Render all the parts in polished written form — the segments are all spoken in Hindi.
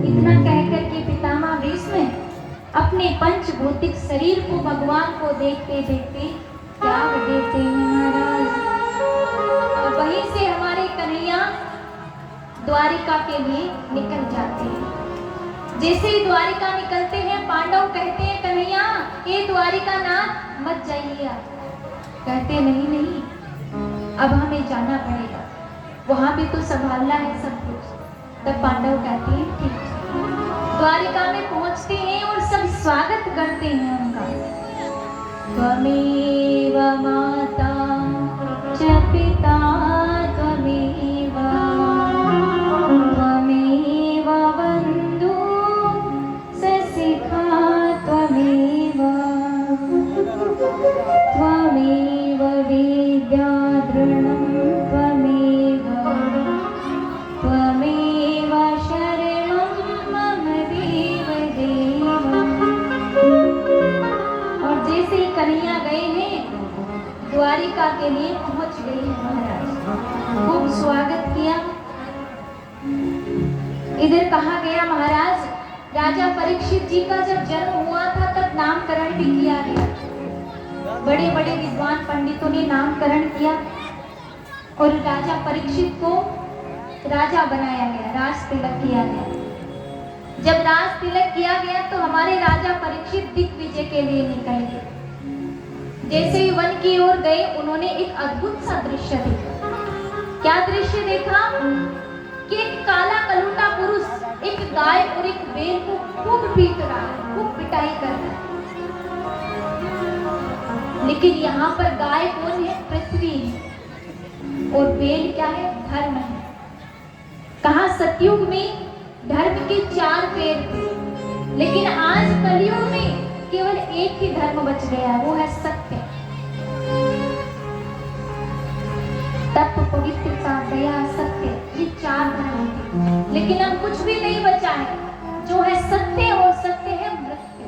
इतना कहकर के पितामह भीष्म अपने पंचभौतिक शरीर को भगवान को देखते देखते त्याग देते हैं महाराज। और वहीं से हमारे कन्हैया द्वारिका के लिए निकल जाते हैं। जैसे ही द्वारिका निकलते हैं पांडव कहते हैं कन्हैया ये द्वारिका नाथ मत जाइए आप। कहते नहीं नहीं अब हमें जाना पड़ेगा, वहां भी तो संभालना है सब कुछ। तब पांडव कहते हैं ठीक। द्वारिका में पहुंचते हैं और सब स्वागत करते हैं उनका। त्वमेव माता च पिता त्वमेव त्वमेव बन्धु सखा त्वमेव त्वमेव विद्या द्रृणं त्वमेव त्वमेव शरणं मम देवदेव। और जैसे ही कन्हैया गए हैं द्वारिका के लिए पहुंच गए हैं महाराज। खूब स्वागत किया। इधर कहा गया महाराज राजा परीक्षित जी का जब जन्म हुआ था तब नामकरण भी किया गया। बड़े बड़े विद्वान पंडितों ने नामकरण किया और राजा परीक्षित को राजा बनाया गया, राज तिलक किया गया। जब राज तिलक किया गया तो हमारे राजा परीक्षित दिग्विजय के लिए निकल गए। जैसे ही वन की ओर गए उन्होंने एक अद्भुत सा दृश्य देखा। क्या दृश्य देखा कि एक काला कलूटा पुरुष एक गाय और एक बैल को खूब पीट रहा है, खूब पिटाई कर रहा है। लेकिन यहाँ पर गाय कौन है? पृथ्वी है और बैल क्या है? धर्म है। कहा सतयुग में धर्म के 4 पैर थे, लेकिन आज कलयुग में केवल एक ही धर्म बच गया, वो है सत्य। तप पवित्रता दया सत्य, ये 4 धर्म थे, लेकिन अब कुछ भी नहीं बचा है। जो है सत्य और सत्य है मृत्यु।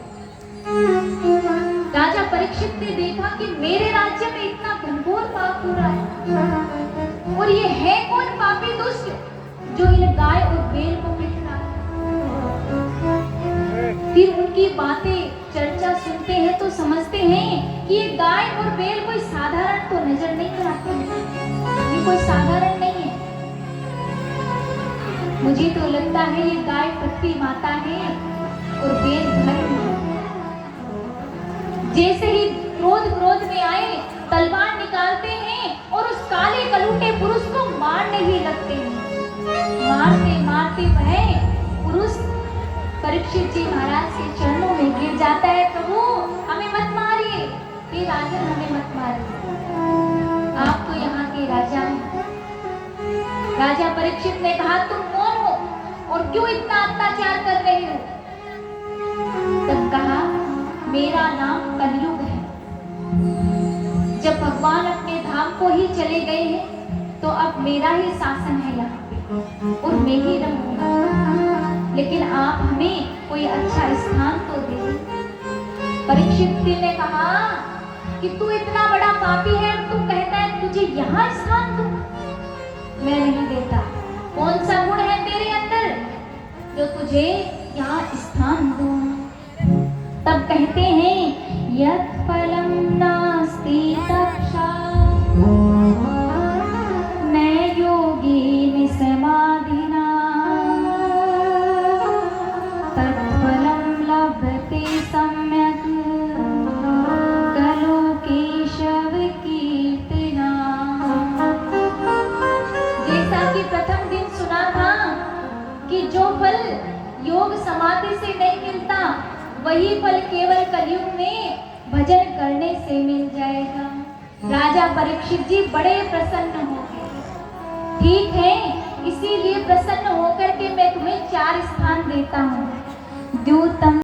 राजा परीक्षित ने देखा कि मेरे राज्य में इतना घनघोर पाप हो रहा है और ये है कौन पापी दुष्ट जो इन गाय और बैल को पीट रहा है। फिर उनकी बातें चर्चा सुनते हैं तो समझते हैं कि ये गाय और बैल कोई साधारण तो नजर नहीं आते, ये कोई साधारण नहीं है। मुझे तो लगता है ये गाय पृथ्वी माता है और बैल धर्म है। जैसे ही क्रोध में आए तलवार निकालते हैं और उस काले कलूटे पुरुष को मारने ही लगते हैं। मारते मारते वह पुरुष परीक्षित जी महाराज के चरणों में गिर जाता है। प्रभु हमें मत मारिए, हे राजन हमें मत मारिए, आप तो यहाँ के राजा हैं। राजा परीक्षित ने कहा तुम कौन हो और क्यों इतना अत्याचार कर रहे हो? तब कहा मेरा नाम कलयुग है। जब भगवान अपने धाम को ही चले गए हैं तो अब मेरा ही शासन है यहाँ पे और मैं ही रहूंगा, लेकिन आप हमें कोई अच्छा स्थान तो दे। परीक्षित ने कहा कि तू इतना बड़ा पापी है और तू कहता है तुझे यहाँ स्थान दूं? मैं नहीं देता। कौन सा गुण है तेरे अंदर जो तुझे यहाँ स्थान दूं? तब कहते हैं यत् फलं नास्ति तक्षा न योगिन समाधिना तत्फलं लभते सम्यक् खलु केशव कीर्तना। जैसा कि प्रथम दिन सुना था कि जो फल योग समाधि से नहीं मिलता वही फल केवल कलयुग में भजन करने से मिल जाएगा। राजा परीक्षित जी बड़े प्रसन्न हो गए। ठीक है, इसीलिए प्रसन्न होकर के मैं तुम्हें 4 स्थान देता हूँ। द्यूतम